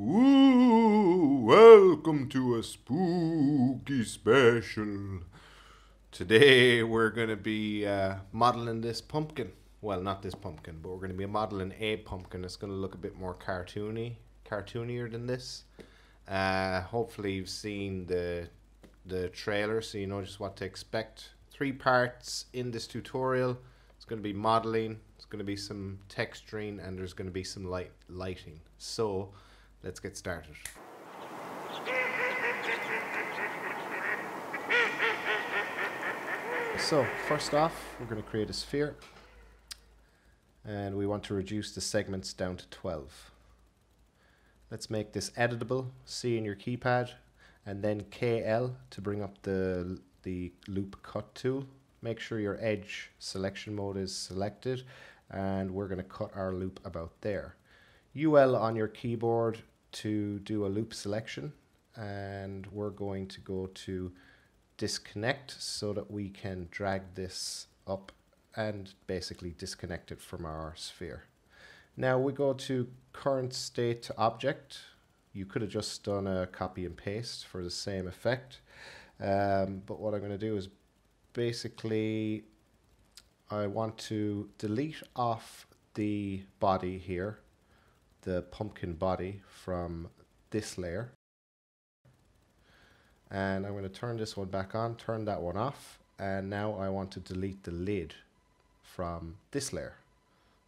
Ooh, welcome to a spooky special. Today we're going to be modeling this pumpkin. Well, not this pumpkin, but we're going to be modeling a pumpkin. It's going to look a bit more cartoonier than this. Hopefully you've seen the trailer, so you know just what to expect. 3 parts in this tutorial. It's going to be modeling, it's going to be some texturing, and there's going to be some lighting. So let's get started. So first off, we're going to create a sphere, and we want to reduce the segments down to 12. Let's make this editable. C in your keypad, and then KL to bring up the loop cut tool. Make sure your edge selection mode is selected, and we're going to cut our loop about there. UL on your keyboard to do a loop selection, and we're going to go to disconnect so that we can drag this up and basically disconnect it from our sphere. Now we go to current state to object. You could have just done a copy and paste for the same effect, but what I'm going to do is basically I want to delete off the body here, the pumpkin body, from this layer, and I'm going to turn this one back on, turn that one off, and now I want to delete the lid from this layer.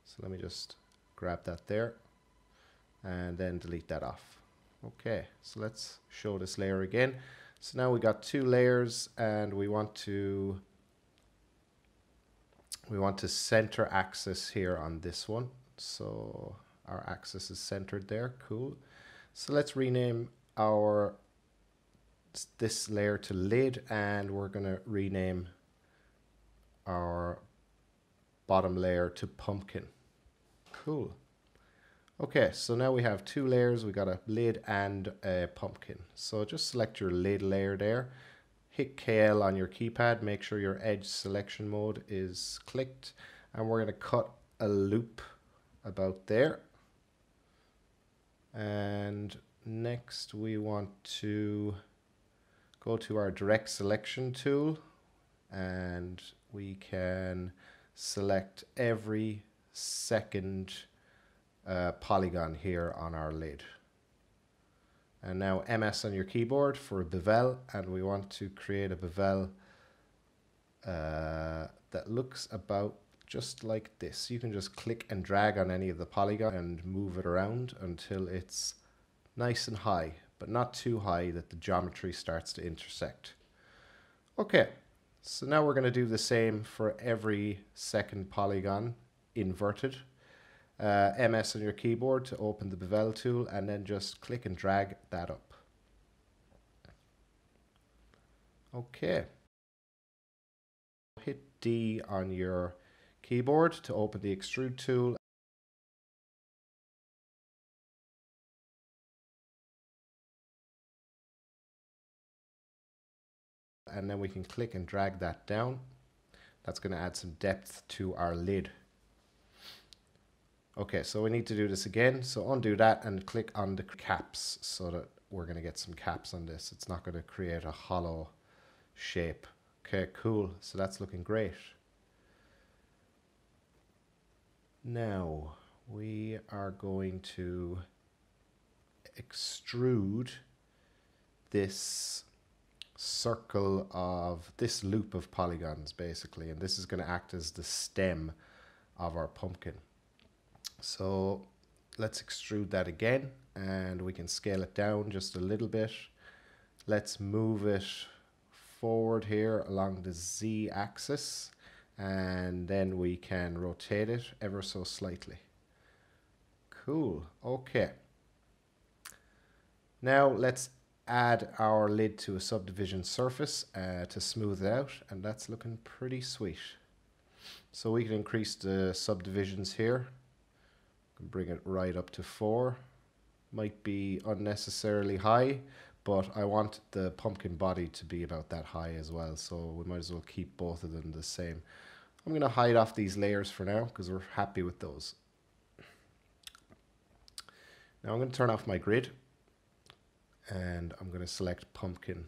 So let me just grab that there and then delete that off. Okay, so let's show this layer again. So now we got 2 layers, and we want to center axis here on this one. So our axis is centered there. Cool. So let's rename this layer to lid, and we're going to rename our bottom layer to pumpkin. Cool. Okay, so now we have 2 layers. We got a lid and a pumpkin. So just select your lid layer there. Hit KL on your keypad. Make sure your edge selection mode is clicked, and we're going to cut a loop about there. And next we want to go to our direct selection tool, and we can select every second polygon here on our lid. And now MS on your keyboard for a bevelle, and we want to create a bevelle that looks about just like this. You can just click and drag on any of the polygon and move it around until it's nice and high, but not too high that the geometry starts to intersect. Okay, so now we're going to do the same for every second polygon inverted. MS on your keyboard to open the bevelle tool, and then just click and drag that up. Okay. Hit D on your keyboard to open the extrude tool. And then we can click and drag that down. That's going to add some depth to our lid. Okay, so we need to do this again. So undo that and click on the caps so that we're going to get some caps on this. It's not going to create a hollow shape. Okay, cool. So that's looking great. Now we are going to extrude this circle of this loop of polygons basically, and this is going to act as the stem of our pumpkin. So let's extrude that again, and we can scale it down just a little bit. Let's move it forward here along the Z axis, and then we can rotate it ever so slightly. Cool. Okay. Now let's add our lid to a subdivision surface to smooth it out, and that's looking pretty sweet. So we can increase the subdivisions here. Bring it right up to 4. Might be unnecessarily high, but I want the pumpkin body to be about that high as well, so we might as well keep both of them the same. I'm going to hide off these layers for now because we're happy with those. Now I'm going to turn off my grid, and I'm going to select pumpkin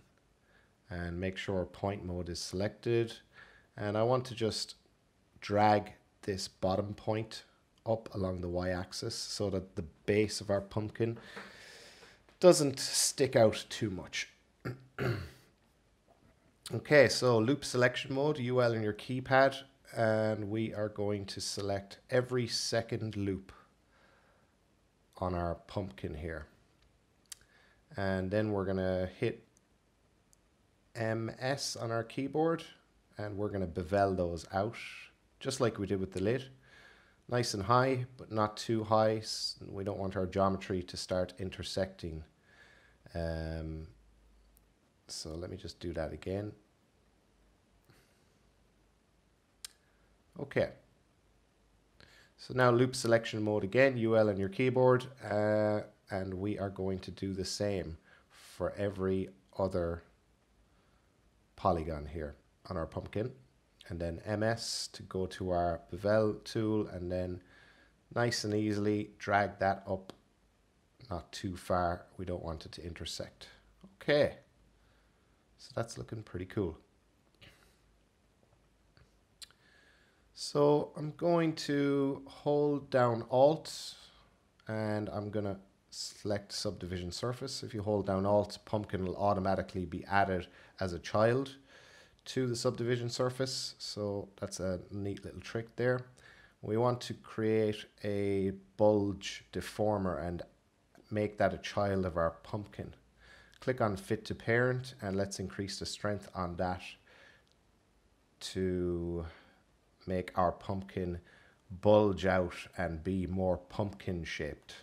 and make sure point mode is selected, and I want to just drag this bottom point up along the y-axis so that the base of our pumpkin doesn't stick out too much. Okay, so loop selection mode, UL in your keypad, and we are going to select every second loop on our pumpkin here. And then we're going to hit MS on our keyboard, and we're going to bevelle those out, just like we did with the lid. Nice and high, but not too high. We don't want our geometry to start intersecting. So let me just do that again. Okay. So now loop selection mode again, UL on your keyboard, and we are going to do the same for every other polygon here on our pumpkin. And then MS to go to our bevelle tool, and then nice and easily drag that up, not too far. We don't want it to intersect. Okay, so that's looking pretty cool. So I'm going to hold down Alt, and I'm going to select subdivision surface. If you hold down Alt, pumpkin will automatically be added as a child to the subdivision surface. So that's a neat little trick there. We want to create a bulge deformer and make that a child of our pumpkin. Click on fit to parent, and let's increase the strength on that to make our pumpkin bulge out and be more pumpkin shaped.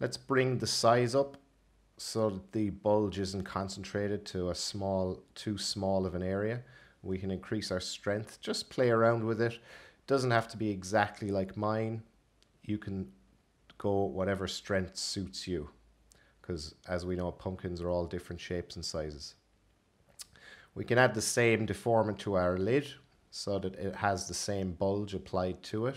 Let's bring the size up so that the bulge isn't concentrated to too small of an area. We can increase our strength, just play around with it. Doesn't have to be exactly like mine. You can go whatever strength suits you, because as we know, pumpkins are all different shapes and sizes. We can add the same deformer to our lid so that it has the same bulge applied to it.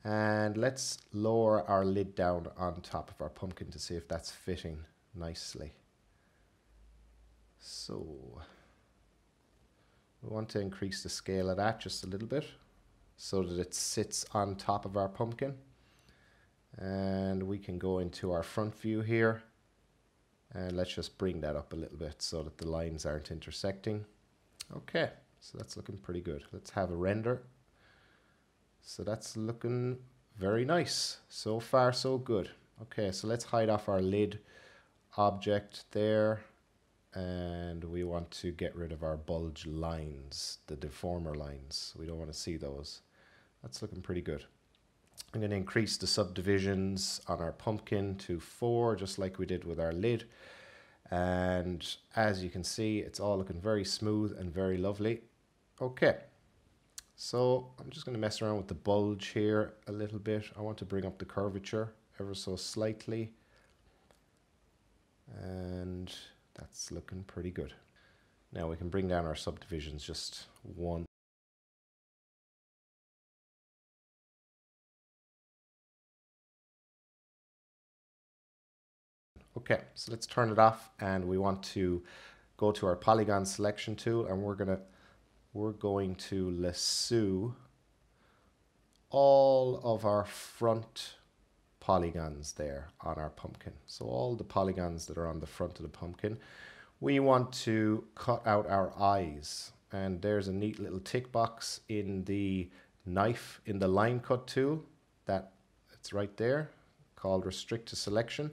And let's lower our lid down on top of our pumpkin to see if that's fitting nicely. So we want to increase the scale of that just a little bit so that it sits on top of our pumpkin. And we can go into our front view here, and let's just bring that up a little bit so that the lines aren't intersecting. Okay, so that's looking pretty good. Let's have a render. So that's looking very nice. So far, so good. Okay, so let's hide off our lid object there, and we want to get rid of our bulge lines, the deformer lines. We don't want to see those. That's looking pretty good. I'm going to increase the subdivisions on our pumpkin to 4, just like we did with our lid. And as you can see, it's all looking very smooth and very lovely. Okay, so I'm just going to mess around with the bulge here a little bit. I want to bring up the curvature ever so slightly. And that's looking pretty good. Now we can bring down our subdivisions just one. Okay, so let's turn it off, and we want to go to our polygon selection tool, and we're going to lasso all of our front polygons there on our pumpkin. So all the polygons that are on the front of the pumpkin, we want to cut out our eyes, and there's a neat little tick box in the knife in the line cut tool that it's right there, called restrict to selection.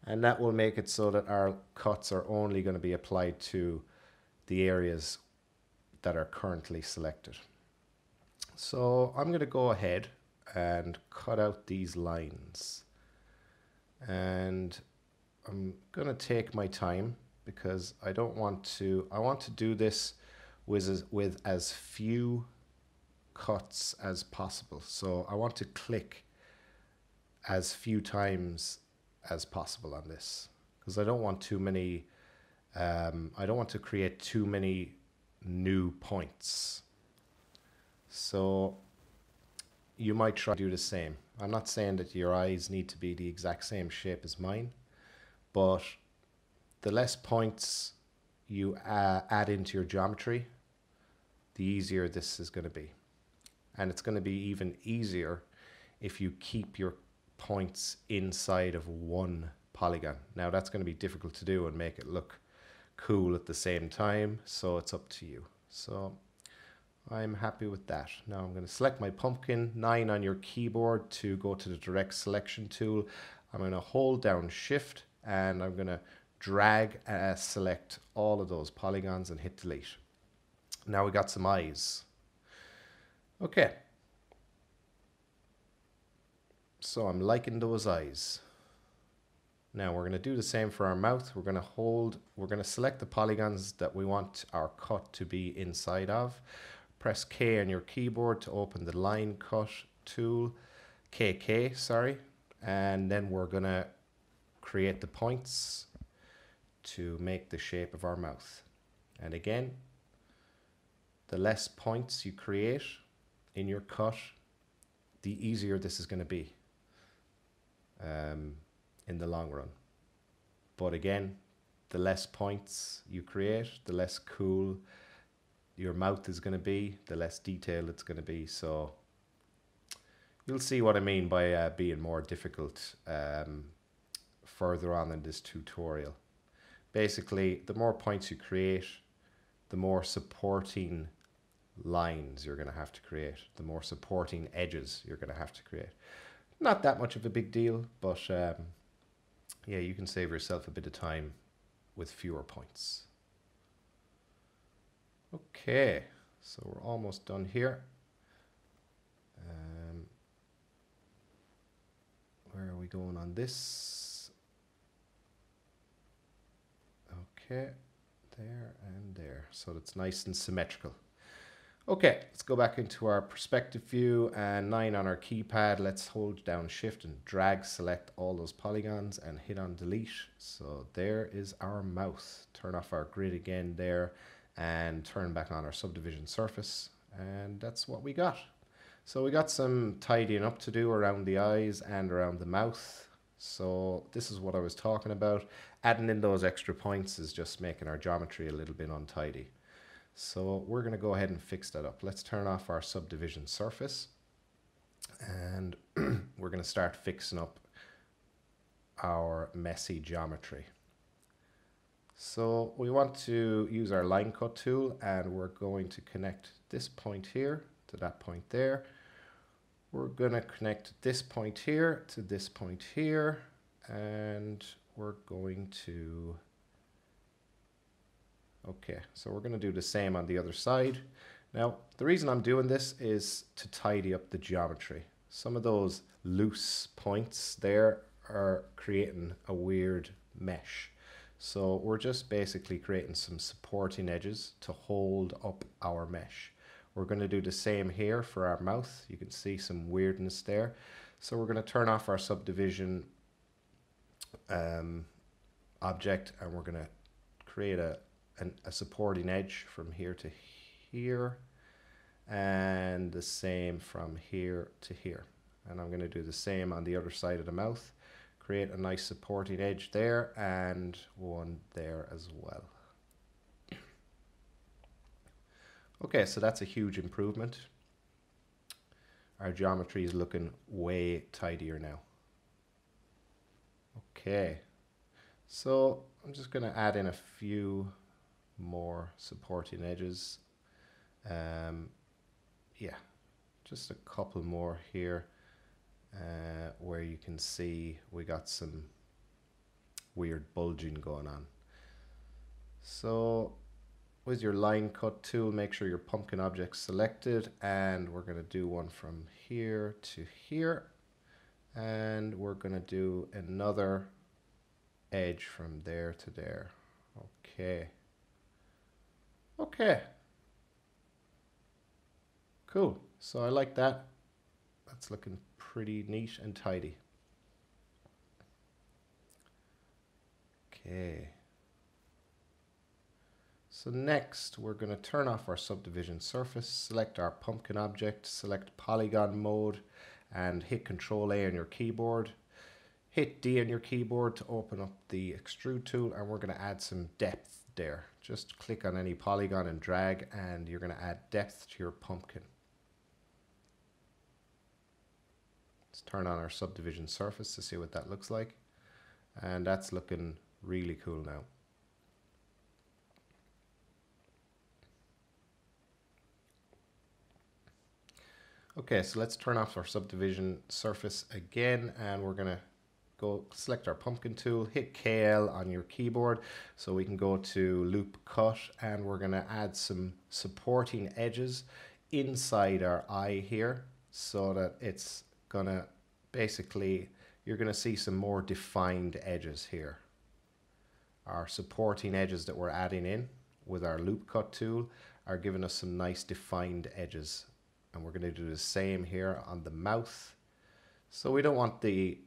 And that will make it so that our cuts are only going to be applied to the areas that are currently selected. So I'm going to go ahead and cut out these lines. And I'm going to take my time because I want to do this with as few cuts as possible. So I want to click as few times as possible on this, because I don't want too many, I don't want to create too many new points. So you might try to do the same. I'm not saying that your eyes need to be the exact same shape as mine, but the less points you add into your geometry, the easier this is going to be. And it's going to be even easier if you keep your points inside of one polygon. Now that's going to be difficult to do and make it look cool at the same time, so it's up to you. So I'm happy with that. Now I'm going to select my pumpkin, 9 on your keyboard to go to the direct selection tool. I'm going to hold down shift and I'm going to drag select all of those polygons and hit delete. Now we got some eyes. Okay. So I'm liking those eyes. Now we're going to do the same for our mouth. We're going to select the polygons that we want our cut to be inside of. Press K on your keyboard to open the line cut tool, KK, sorry. And then we're going to create the points to make the shape of our mouth. And again, the less points you create in your cut, the easier this is going to be in the long run. But again, the less points you create, the less cool your mouth is going to be, the less detailed it's going to be. So you'll see what I mean by being more difficult further on in this tutorial. Basically, the more points you create, the more supporting lines you're going to have to create, the more supporting edges you're going to have to create. Not that much of a big deal, but yeah, you can save yourself a bit of time with fewer points. Okay, so we're almost done here. Where are we going on this? Okay, there and there. So it's nice and symmetrical. Okay, let's go back into our perspective view and 9 on our keypad. Let's hold down shift and drag select all those polygons and hit on delete. So there is our mouth. Turn off our grid again there and turn back on our subdivision surface. And that's what we got. So we got some tidying up to do around the eyes and around the mouth. So this is what I was talking about. Adding in those extra points is just making our geometry a little bit untidy. So we're going to go ahead and fix that up. Let's turn off our subdivision surface and we're going to start fixing up our messy geometry. So we want to use our line cut tool and we're going to connect this point here to that point there. We're going to connect this point here to this point here and we're going to okay, so we're going to do the same on the other side. Now, the reason I'm doing this is to tidy up the geometry. Some of those loose points there are creating a weird mesh. So we're just basically creating some supporting edges to hold up our mesh. We're going to do the same here for our mouth. You can see some weirdness there. So we're going to turn off our subdivision object and we're going to create a supporting edge from here to here and the same from here to here. And I'm going to do the same on the other side of the mouth. Create a nice supporting edge there and one there as well. Okay, so that's a huge improvement. Our geometry is looking way tidier now. Okay, so I'm just going to add in a few more supporting edges. Yeah, just a couple more here where you can see we got some weird bulging going on. So with your line cut tool, make sure your pumpkin object's selected and we're going to do one from here to here and we're going to do another edge from there to there. Okay. Okay. Cool. So I like that. That's looking pretty neat and tidy. Okay. So next we're going to turn off our subdivision surface, select our pumpkin object, select polygon mode and hit Control A on your keyboard. Hit D on your keyboard to open up the extrude tool, and we're going to add some depth there. Just click on any polygon and drag, and you're going to add depth to your pumpkin. Let's turn on our subdivision surface to see what that looks like. And that's looking really cool now. Okay, so let's turn off our subdivision surface again, and we're going to go select our pumpkin tool, hit KL on your keyboard so we can go to loop cut, and we're going to add some supporting edges inside our eye here so that it's going to basically, you're going to see some more defined edges here. Our supporting edges that we're adding in with our loop cut tool are giving us some nice defined edges. And we're going to do the same here on the mouth. So we don't want the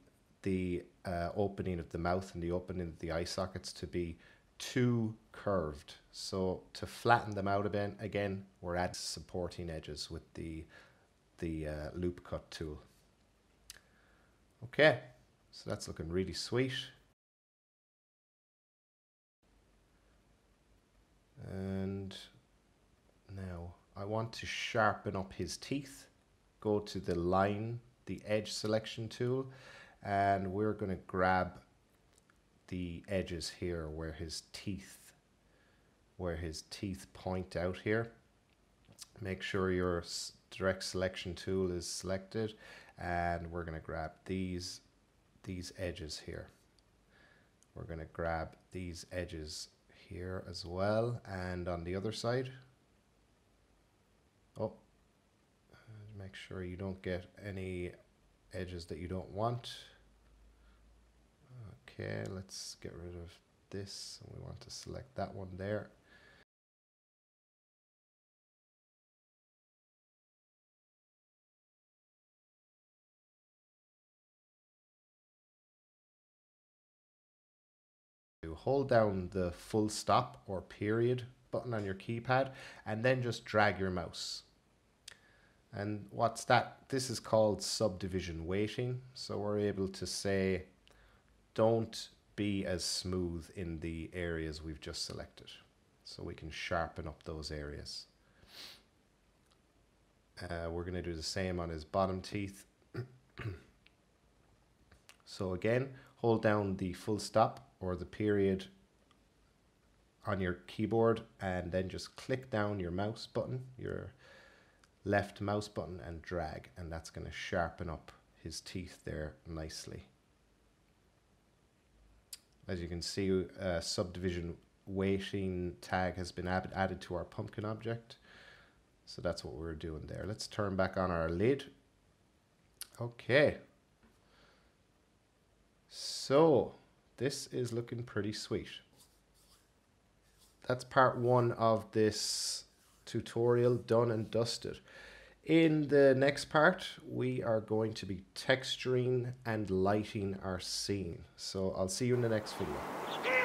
opening of the mouth and the opening of the eye sockets to be too curved. So to flatten them out again, we're adding supporting edges with the loop cut tool. Okay, so that's looking really sweet. And now I want to sharpen up his teeth. Go to the line, the edge selection tool, and we're going to grab the edges here where his teeth point out here. Make sure your direct selection tool is selected, and we're going to grab these edges here. We're going to grab these edges here as well, and on the other side. Oh, make sure you don't get any edges that you don't want. Okay, let's get rid of this. We want to select that one there. Hold down the full stop or period button on your keypad, and then just drag your mouse. And what's that? This is called subdivision weighting. So we're able to say, don't be as smooth in the areas we've just selected. So we can sharpen up those areas. We're going to do the same on his bottom teeth. So again, hold down the full stop or the period on your keyboard, and then just click down your mouse button, your left mouse button, and drag, and that's going to sharpen up his teeth there nicely. As you can see, a subdivision weighting tag has been added to our pumpkin object. So that's what we're doing there. Let's turn back on our lid. Okay. So this is looking pretty sweet. That's part one of this tutorial done and dusted. In the next part, we are going to be texturing and lighting our scene. So I'll see you in the next video.